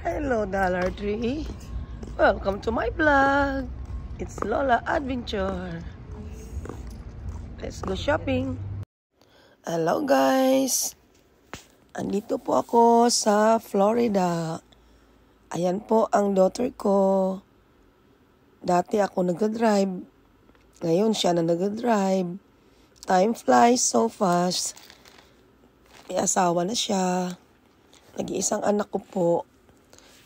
Hello, Dollar Tree. Welcome to my vlog. It's Lola Adventure. Let's go shopping. Hello, guys. Andito po ako sa Florida. Ayan po ang daughter ko. Dati ako nag-drive. Ngayon siya na nag-drive. Time flies so fast. May asawa na siya. Nag-iisang anak ko po.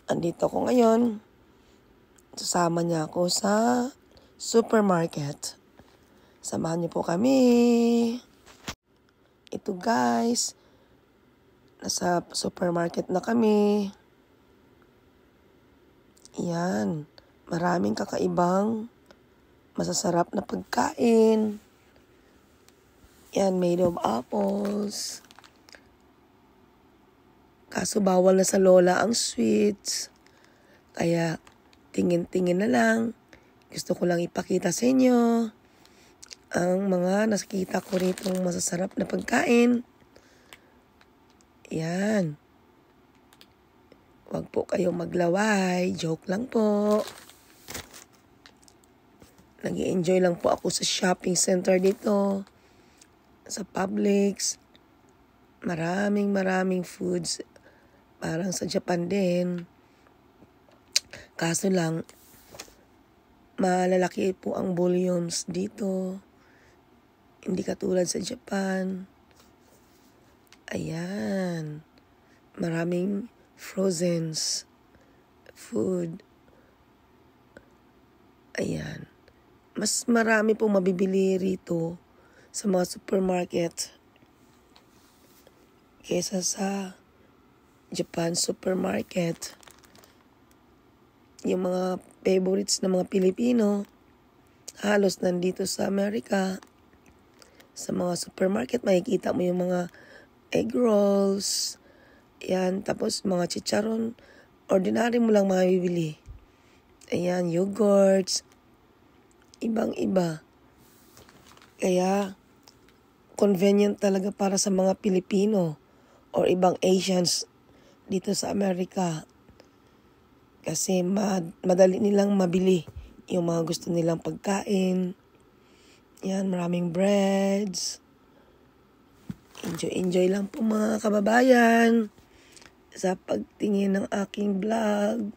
Andito ko ngayon. Sasama niya ako sa supermarket. Samahan niyo po kami. Ito guys. Nasa supermarket na kami. Yan. Maraming kakaibang masasarap na pagkain. Yan, made of apples. Kaso bawal na sa Lola ang sweets. Kaya tingin-tingin na lang. Gusto ko lang ipakita sa inyo ang mga nakikita ko rito masasarap na pagkain. Yan. Huwag po kayong maglaway. Joke lang po. Nag-i-enjoy lang po ako sa shopping center dito. Sa Publix. Maraming foods. Parang sa Japan din. Kaso lang, malalaki po ang volumes dito. Hindi katulad sa Japan. Ayan. Maraming frozen food. Ayan. Mas marami po mabibili rito sa mga supermarket kesa sa Japan supermarket. Yung mga favorites ng mga Pilipino halos nandito sa Amerika. Sa mga supermarket makikita mo yung mga egg rolls. Yan, tapos mga chicharon. Ordinary mo lang mabibili. Ayan, yogurts. Ibang-iba. Kaya convenient talaga para sa mga Pilipino or ibang Asians dito sa Amerika. Kasi madali nilang mabili yung mga gusto nilang pagkain. Yan, maraming breads. Enjoy lang po mga kababayan sa pagtingin ng aking vlog.